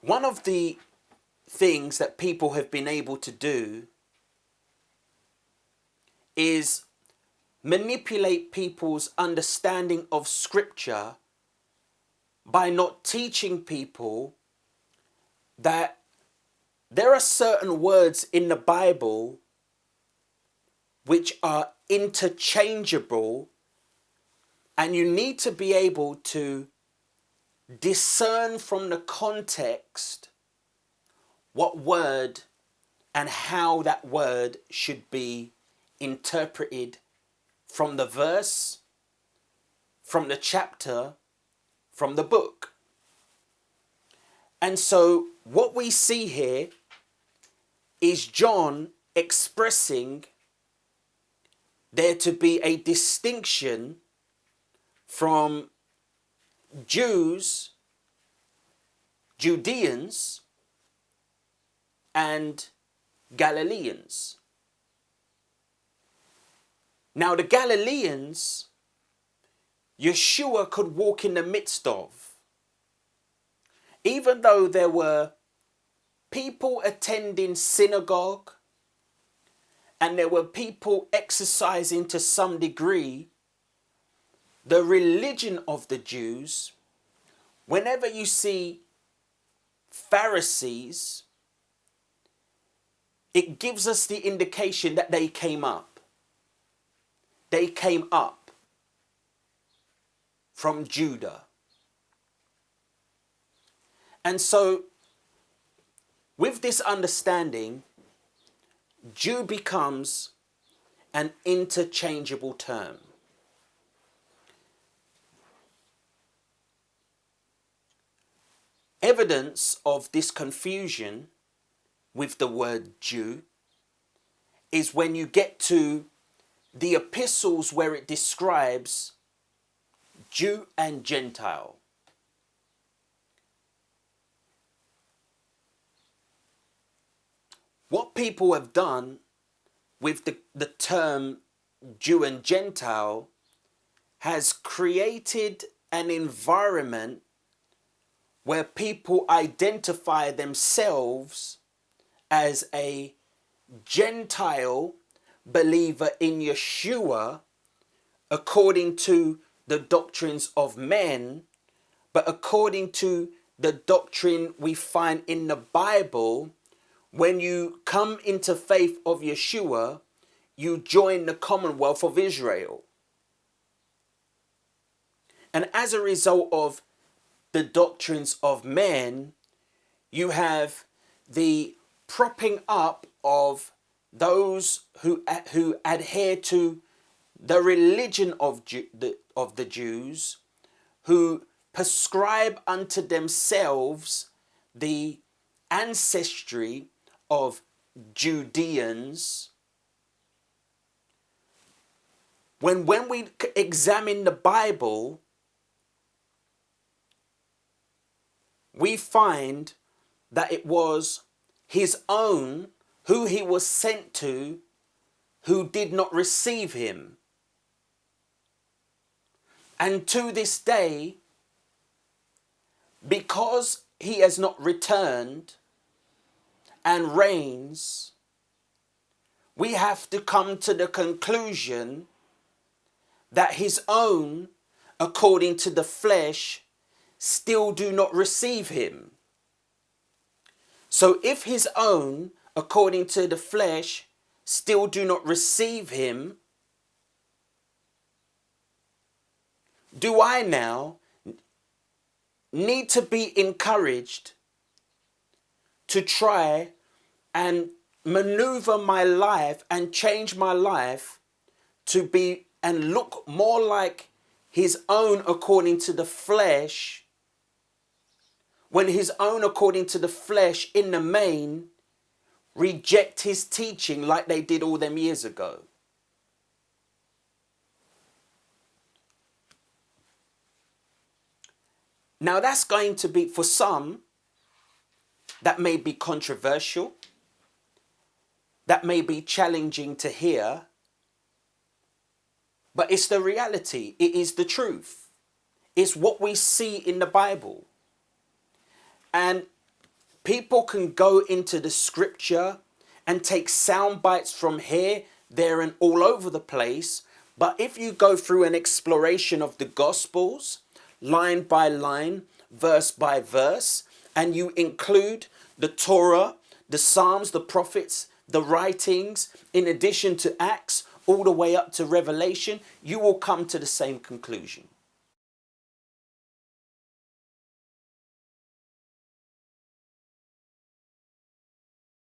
One of the things that people have been able to do is manipulate people's understanding of scripture by not teaching people that there are certain words in the Bible which are interchangeable, and you need to be able to discern from the context what word and how that word should be interpreted from the verse, from the chapter, from the book. And so what we see here is John expressing there to be a distinction from Jews, Judeans, and Galileans. Now, the Galileans, Yeshua could walk in the midst of. Even though there were people attending synagogue and there were people exercising to some degree the religion of the Jews, whenever you see Pharisees, it gives us the indication that they came up. They came up from Judah. And so, with this understanding, Jew becomes an interchangeable term. Evidence of this confusion with the word Jew is when you get to the epistles where it describes Jew and Gentile. What people have done with the term Jew and Gentile has created an environment where people identify themselves as a Gentile believer in Yeshua according to the doctrines of men, but according to the doctrine we find in the Bible, when you come into faith of Yeshua, you join the Commonwealth of Israel. And as a result of the doctrines of men, you have the propping up of those who adhere to the religion of the Jews, who prescribe unto themselves the ancestry of Judeans. When we examine the Bible, we find that it was his own who he was sent to who did not receive him. And to this day, because he has not returned and reigns, we have to come to the conclusion that his own, according to the flesh, still do not receive him. So if his own, according to the flesh, still do not receive him, do I now need to be encouraged to try and maneuver my life and change my life to be and look more like his own according to the flesh, when his own according to the flesh in the main reject his teaching like they did all them years ago? Now that's going to be, for some, that may be controversial, that may be challenging to hear, but it's the reality. It is the truth. It's what we see in the Bible. And People can go into the scripture and take sound bites from here, there, and all over the place. But if you go through an exploration of the Gospels, line by line, verse by verse, and you include the Torah, the Psalms, the prophets, the writings, in addition to Acts, all the way up to Revelation, you will come to the same conclusion.